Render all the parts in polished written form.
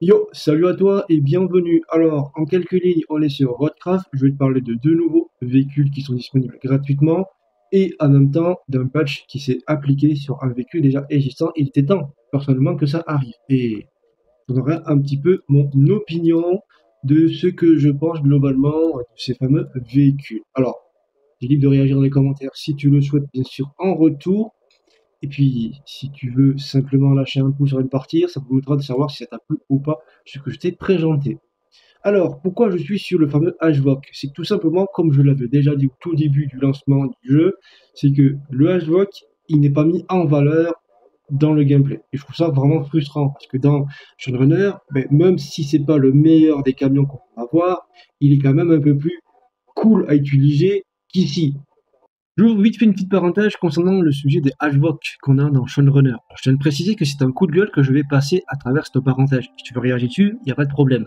Yo, salut à toi et bienvenue. Alors, en quelques lignes, on est sur Roadcraft. Je vais te parler de deux nouveaux véhicules qui sont disponibles gratuitement et en même temps d'un patch qui s'est appliqué sur un véhicule déjà existant. Il était temps, personnellement, que ça arrive. Et je donnerai un petit peu mon opinion de ce que je pense globalement de ces fameux véhicules. Alors, tu es libre de réagir dans les commentaires si tu le souhaites, bien sûr, en retour. Et puis, si tu veux simplement lâcher un coup sur une partie, ça vous permettra de savoir si ça t'a plu ou pas ce que je t'ai présenté. Alors, pourquoi je suis sur le fameux HVOC? C'est que tout simplement, comme je l'avais déjà dit au tout début du lancement du jeu, c'est que le HVOC, il n'est pas mis en valeur dans le gameplay. Et je trouve ça vraiment frustrant, parce que dans Shadowrunner, ben, même si c'est pas le meilleur des camions qu'on peut avoir, il est quand même un peu plus cool à utiliser qu'ici. J'ouvre vite fait une petite parenthèse concernant le sujet des hashbox qu'on a dans Shadowrunner. Je tiens à préciser que c'est un coup de gueule que je vais passer à travers cette parenthèse. Si tu veux réagir dessus, il n'y a pas de problème.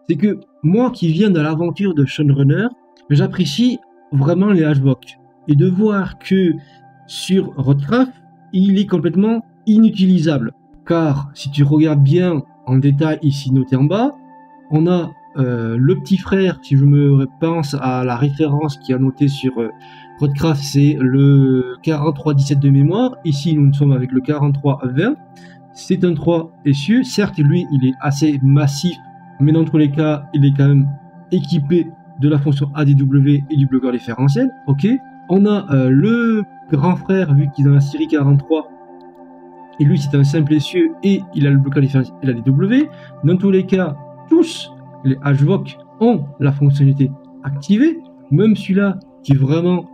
C'est que moi qui viens de l'aventure de Shadowrunner, j'apprécie vraiment les hashbox. Et de voir que sur Roadcraft, il est complètement inutilisable. Car si tu regardes bien en détail ici noté en bas, on a le petit frère, si je me pense à la référence qui a noté sur Roadcraft, c'est le 4317 de mémoire. Ici, nous sommes avec le 4320. C'est un 3 essieux. Certes, lui, il est assez massif, mais dans tous les cas, il est quand même équipé de la fonction ADW et du bloqueur différentiel. Ok. On a le grand frère, vu qu'il est dans la série 43, et lui, c'est un simple essieu et il a le bloqueur différentiel et l'ADW. Dans tous les cas, tous les HVOC ont la fonctionnalité activée, même celui-là qui est vraiment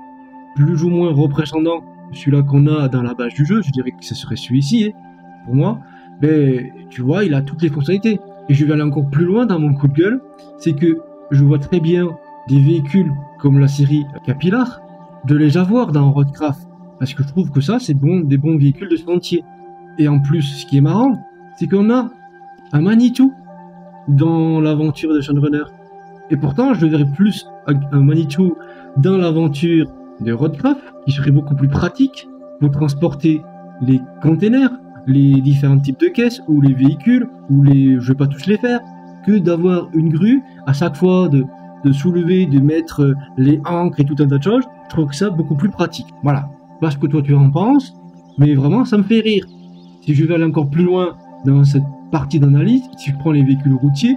plus ou moins représentant celui-là qu'on a dans la base du jeu, je dirais que ce serait celui-ci, hein, pour moi, ben, tu vois, il a toutes les fonctionnalités. Et je vais aller encore plus loin dans mon coup de gueule, c'est que je vois très bien des véhicules comme la série Capillar, de les avoir dans Roadcraft, parce que je trouve que ça, c'est bon, des bons véhicules de chantier. Et en plus, ce qui est marrant, c'est qu'on a un Manitou dans l'aventure de Shadowrunner. Et pourtant, je verrais plus un Manitou dans l'aventure de Roadcraft, qui serait beaucoup plus pratique pour transporter les containers, les différents types de caisses, ou les véhicules, ou les... je vais pas tous les faire, que d'avoir une grue, à chaque fois de soulever, de mettre les ancres et tout un tas de choses. Je trouve que ça beaucoup plus pratique. Voilà. Pas ce que toi tu en penses, mais vraiment, ça me fait rire. Si je vais aller encore plus loin dans cette partie d'analyse, si je prends les véhicules routiers,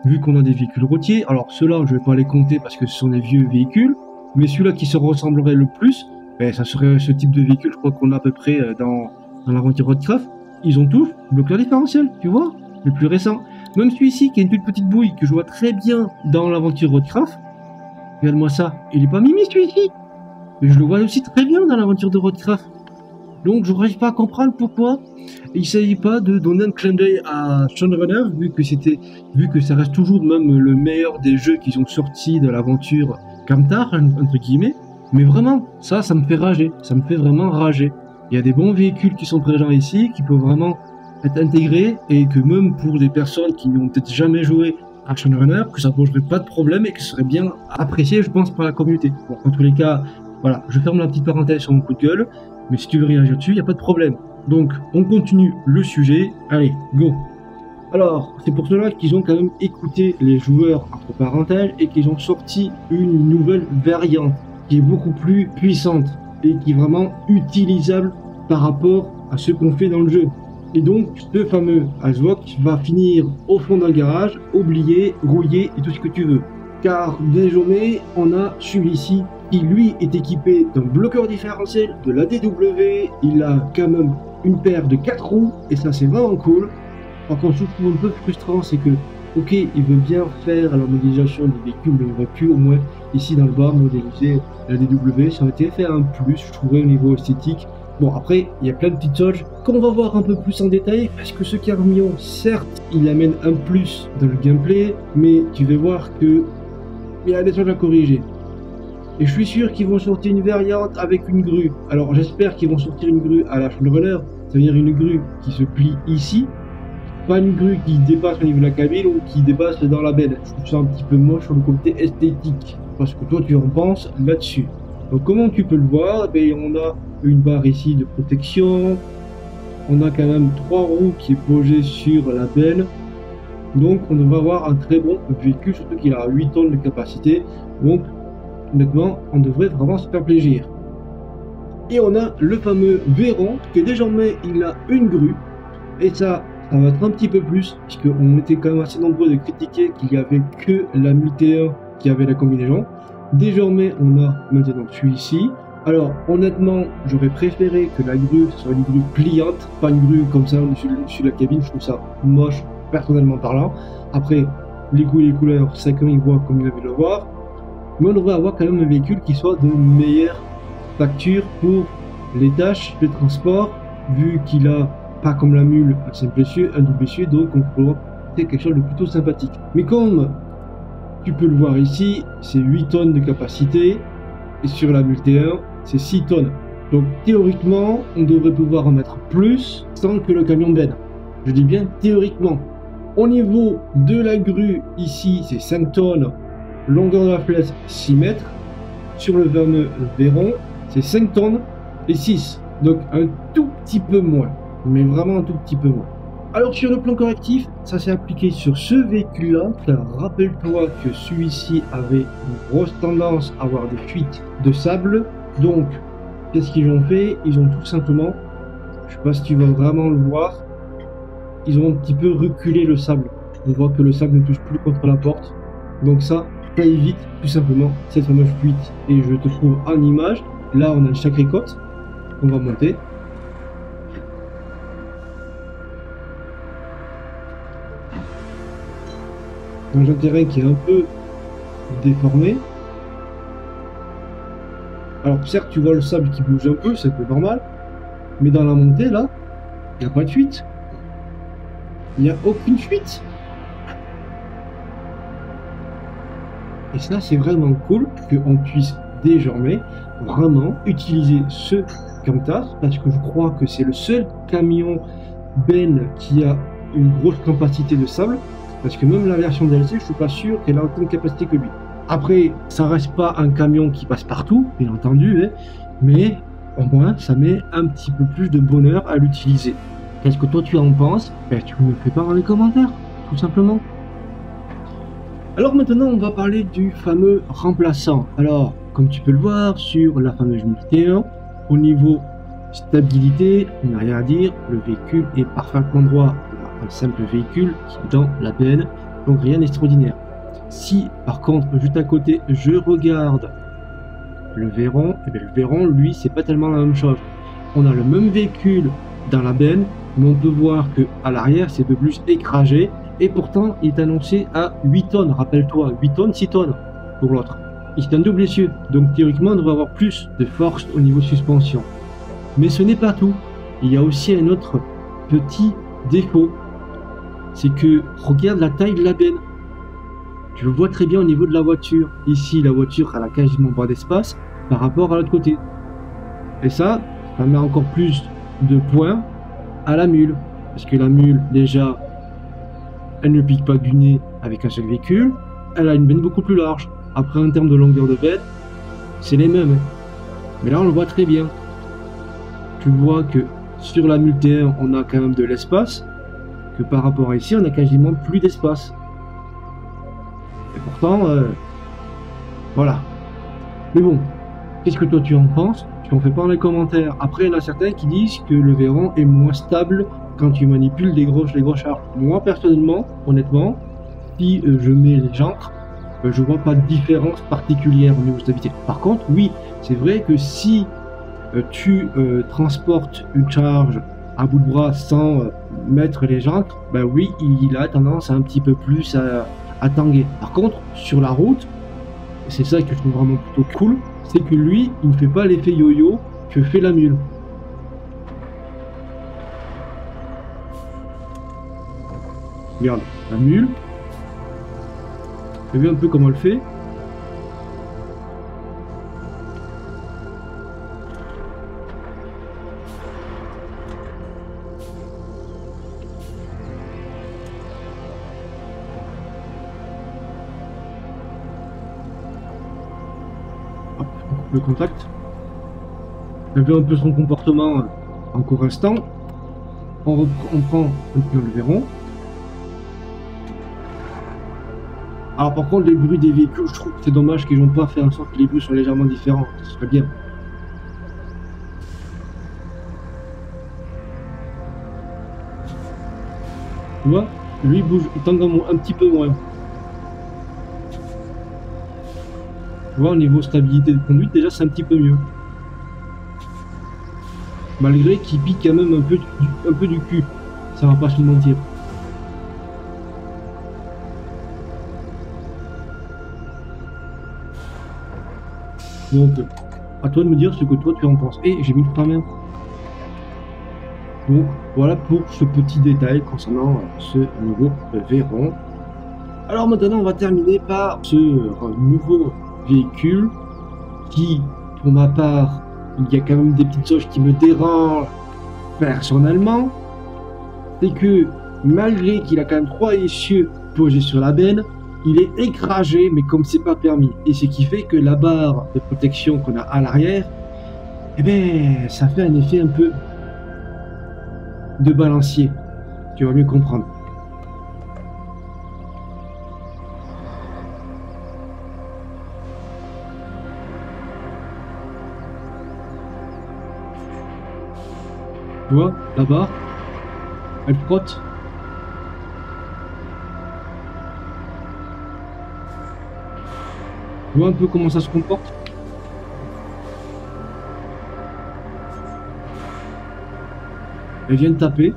vu qu'on a des véhicules routiers, alors ceux-là, je vais pas les compter parce que ce sont des vieux véhicules, mais celui-là qui se ressemblerait le plus, ben, ça serait ce type de véhicule, je crois qu'on a à peu près dans l'aventure Roadcraft. Ils ont tous bloqueur différentiel, tu vois, le plus récent. Même celui-ci, qui est une toute petite bouille, que je vois très bien dans l'aventure Roadcraft, regarde-moi ça, il est pas mimi celui-ci, mais je le vois aussi très bien dans l'aventure de Roadcraft. Donc je n'arrive pas à comprendre pourquoi il ne s'agit pas de donner un clin d'œil à Shadowrunner, vu que ça reste toujours même le meilleur des jeux qui sont sortis de l'aventure Camtar, entre guillemets. Mais vraiment, ça me fait rager, ça me fait vraiment rager. Il y a des bons véhicules qui sont présents ici, qui peuvent vraiment être intégrés, et que même pour des personnes qui n'ont peut-être jamais joué à Shadowrunner, que ça poserait pas de problème et que ce serait bien apprécié, je pense, par la communauté. Bon, en tous les cas, voilà, je ferme la petite parenthèse sur mon coup de gueule. Mais si tu veux réagir dessus, il n'y a pas de problème. Donc, on continue le sujet. Allez, go. Alors, c'est pour cela qu'ils ont quand même écouté les joueurs, entre parenthèses, et qu'ils ont sorti une nouvelle variante qui est beaucoup plus puissante et qui est vraiment utilisable par rapport à ce qu'on fait dans le jeu. Et donc, ce fameux HVOC va finir au fond d'un garage, oublié, rouillé et tout ce que tu veux. Car désormais, on a celui-ci qui lui est équipé d'un bloqueur différentiel, de l'ADW, il a quand même une paire de 4 roues, et ça c'est vraiment cool. Par contre, ce que je trouve un peu frustrant, c'est que, ok, il veut bien faire la modélisation des véhicules, mais il aurait pu au moins, ici dans le bas, modéliser l'ADW, ça aurait été fait un plus, je trouverais, au niveau esthétique. Bon, après, il y a plein de petites choses qu'on va voir un peu plus en détail, parce que ce camion, certes, il amène un plus dans le gameplay, mais tu vas voir que il y a des choses à corriger. Et je suis sûr qu'ils vont sortir une variante avec une grue. Alors j'espère qu'ils vont sortir une grue à la Shadowrunner, c'est-à-dire une grue qui se plie ici, pas une grue qui dépasse au niveau de la cabine ou qui dépasse dans la benne. Je trouve ça un petit peu moche sur le côté esthétique, parce que toi tu en penses là-dessus. Donc comment tu peux le voir, ben, on a une barre ici de protection, on a quand même 3 roues qui est posées sur la benne, Donc on devrait avoir un très bon véhicule, surtout qu'il a 8 tonnes de capacité. Donc honnêtement, on devrait vraiment se faire plaisir. Et on a le fameux Veyron, que désormais il a une grue. Et ça va être un petit peu plus, puisqu'on était quand même assez nombreux de critiquer qu'il n'y avait que la T1 qui avait la combinaison. Désormais, on a maintenant celui-ci. Alors, honnêtement, j'aurais préféré que la grue soit une grue pliante, pas une grue comme ça au-dessus de la cabine. Je trouve ça moche, personnellement parlant. Après, les goûts et les couleurs, chacun y voit comme il avait le voir. Mais on devrait avoir quand même un véhicule qui soit de meilleure facture pour les tâches de transport, vu qu'il a pas comme la mule un simple essieu, un double essieu, donc on peut faire quelque chose de plutôt sympathique. Mais comme tu peux le voir ici, c'est 8 tonnes de capacité, et sur la mule T1, c'est 6 tonnes. Donc théoriquement, on devrait pouvoir en mettre plus sans que le camion benne. Je dis bien théoriquement. Au niveau de la grue, ici, c'est 5 tonnes, longueur de la flèche 6 mètres. Sur le fameux Veyron, c'est 5 tonnes et 6. Donc un tout petit peu moins. Mais vraiment un tout petit peu moins. Alors sur le plan correctif, ça s'est appliqué sur ce véhicule-là, car rappelle-toi que celui-ci avait une grosse tendance à avoir des fuites de sable. Donc, qu'est-ce qu'ils ont fait? Ils ont tout simplement, je sais pas si tu vas vraiment le voir, ils ont un petit peu reculé le sable. On voit que le sable ne touche plus contre la porte. Donc ça évite tout simplement cette fameuse fuite. Et je te trouve en image, là on a une sacrée côte, on va monter. Dans un terrain qui est un peu déformé. Alors certes tu vois le sable qui bouge un peu, c'est un peu normal, mais dans la montée là, il n'y a pas de fuite. Il n'y a aucune fuite. Et ça c'est vraiment cool qu'on puisse désormais vraiment utiliser ce Camtas, parce que je crois que c'est le seul camion Ben qui a une grosse capacité de sable. Parce que même la version DLC, je suis pas sûr qu'elle a autant de capacité que lui. Après, ça reste pas un camion qui passe partout, bien entendu, hein, mais au moins, ça met un petit peu plus de bonheur à l'utiliser. Qu'est-ce que toi tu en penses? Ben, tu me fais part dans les commentaires, tout simplement. Alors maintenant, on va parler du fameux remplaçant. Alors, comme tu peux le voir sur la fameuse T1, au niveau stabilité, on n'a rien à dire, le véhicule est parfaitement droit. Un simple véhicule qui est dans la benne, donc rien d'extraordinaire. Si par contre juste à côté je regarde le Veyron, et bien le Veyron lui c'est pas tellement la même chose. On a le même véhicule dans la benne, mais on peut voir que à l'arrière c'est de plus écrasé, et pourtant il est annoncé à 8 tonnes, rappelle-toi, 8 tonnes, 6 tonnes pour l'autre. C'est un double essieu, donc théoriquement on devrait avoir plus de force au niveau suspension. Mais ce n'est pas tout, il y a aussi un autre petit défaut. C'est que regarde la taille de la benne. Tu le vois très bien au niveau de la voiture. Ici, la voiture elle a quasiment pas d'espace par rapport à l'autre côté. Et ça met encore plus de points à la mule. Parce que la mule, déjà, elle ne pique pas du nez avec un seul véhicule. Elle a une benne beaucoup plus large. Après, en termes de longueur de benne, c'est les mêmes. Mais là, on le voit très bien. Tu vois que sur la mule T1, on a quand même de l'espace. Que par rapport à ici, on a quasiment plus d'espace. Et pourtant, voilà. Mais bon, qu'est-ce que toi tu en penses? Tu en fais pas dans les commentaires. Après, il y en a certains qui disent que le Veyron est moins stable quand tu manipules les gros charges. Moi, personnellement, honnêtement, si je mets les jantres, je vois pas de différence particulière au niveau de stabilité. Par contre, oui, c'est vrai que si tu transportes une charge à bout de bras sans mettre les jantres, ben oui, il a tendance à un petit peu plus à tanguer. Par contre, sur la route, c'est ça que je trouve vraiment plutôt cool, c'est que lui, il ne fait pas l'effet yo-yo que fait la mule. Regarde, la mule, tu as vu un peu comment elle fait? Le contact. On a vu un peu son comportement en court instant. On prend le Veyron. Alors par contre, les bruits des véhicules, je trouve que c'est dommage qu'ils n'ont pas fait en sorte que les bruits soient légèrement différents. Ce serait bien. Tu vois, lui il bouge, il tangue un petit peu moins. Tu vois, au niveau stabilité de conduite, déjà c'est un petit peu mieux. Malgré qu'il pique quand même un peu du cul. Ça va pas se mentir. Donc, à toi de me dire ce que toi tu en penses. Et j'ai mis le frein. Donc, voilà pour ce petit détail concernant ce nouveau Veyron. Alors maintenant, on va terminer par ce nouveau véhicule qui, pour ma part, il y a quand même des petites choses qui me dérangent personnellement. C'est que malgré qu'il a quand même 3 essieux posés sur la benne, il est écrasé, mais comme c'est pas permis. Et ce qui fait que la barre de protection qu'on a à l'arrière, eh ben, ça fait un effet un peu de balancier. Tu vas mieux comprendre. Tu vois, la barre, elle frotte. Tu vois un peu comment ça se comporte? Elle vient de taper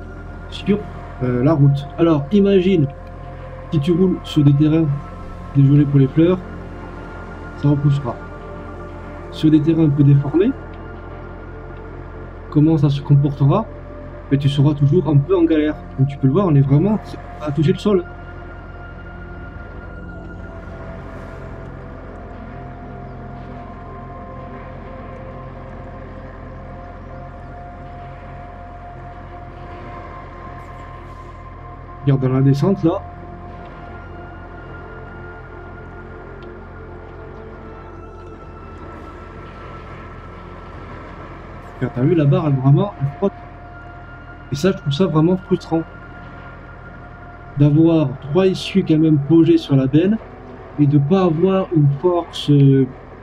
sur la route. Alors, imagine si tu roules sur des terrains, désolé pour les fleurs, ça repoussera. Sur des terrains un peu déformés, comment ça se comportera? Mais tu seras toujours un peu en galère. Donc tu peux le voir, on est vraiment à toucher le sol. Regarde dans la descente là. Regarde, t'as vu la barre, elle vraiment elle frotte. Et ça, je trouve ça vraiment frustrant. D'avoir 3 issues quand même posées sur la benne et de ne pas avoir une force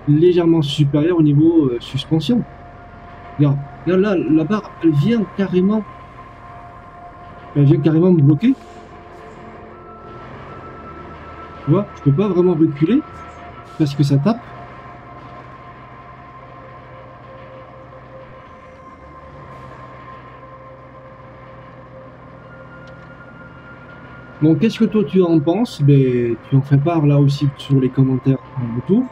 légèrement supérieure au niveau suspension. Regarde, regarde là, la barre, elle vient carrément me bloquer. Tu vois, je peux pas vraiment reculer parce que ça tape. Donc, qu'est-ce que toi tu en penses? Ben, tu en fais part là aussi sur les commentaires en retour.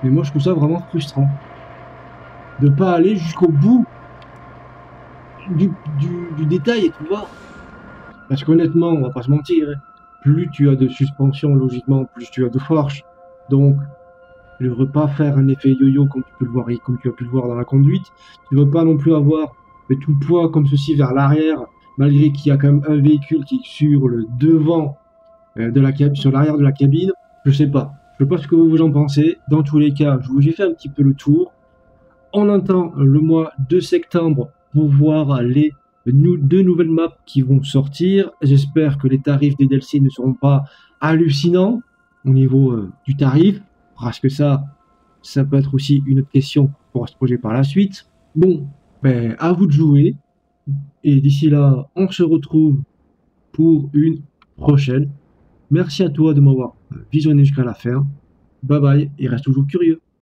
Mais moi, je trouve ça vraiment frustrant de pas aller jusqu'au bout du détail, tu vois. Parce qu'honnêtement, on va pas se mentir, hein, plus tu as de suspension, logiquement, plus tu as de force. Donc, tu ne devrais pas faire un effet yo-yo comme tu peux le voir et comme tu as pu le voir dans la conduite. Tu ne veux pas non plus avoir tout le poids comme ceci vers l'arrière, malgré qu'il y a quand même un véhicule qui est sur le devant de la sur l'arrière de la cabine. Je sais pas. Je sais pas ce que vous en pensez. Dans tous les cas, je vous ai fait un petit peu le tour. On entend le mois de septembre pour voir les 2 nouvelles maps qui vont sortir. J'espère que les tarifs des DLC ne seront pas hallucinants au niveau du tarif, parce que ça peut être aussi une autre question pour ce projet par la suite. Bon, ben, à vous de jouer. Et d'ici là, on se retrouve pour une prochaine. Merci à toi de m'avoir visionné jusqu'à la fin. Bye bye et reste toujours curieux.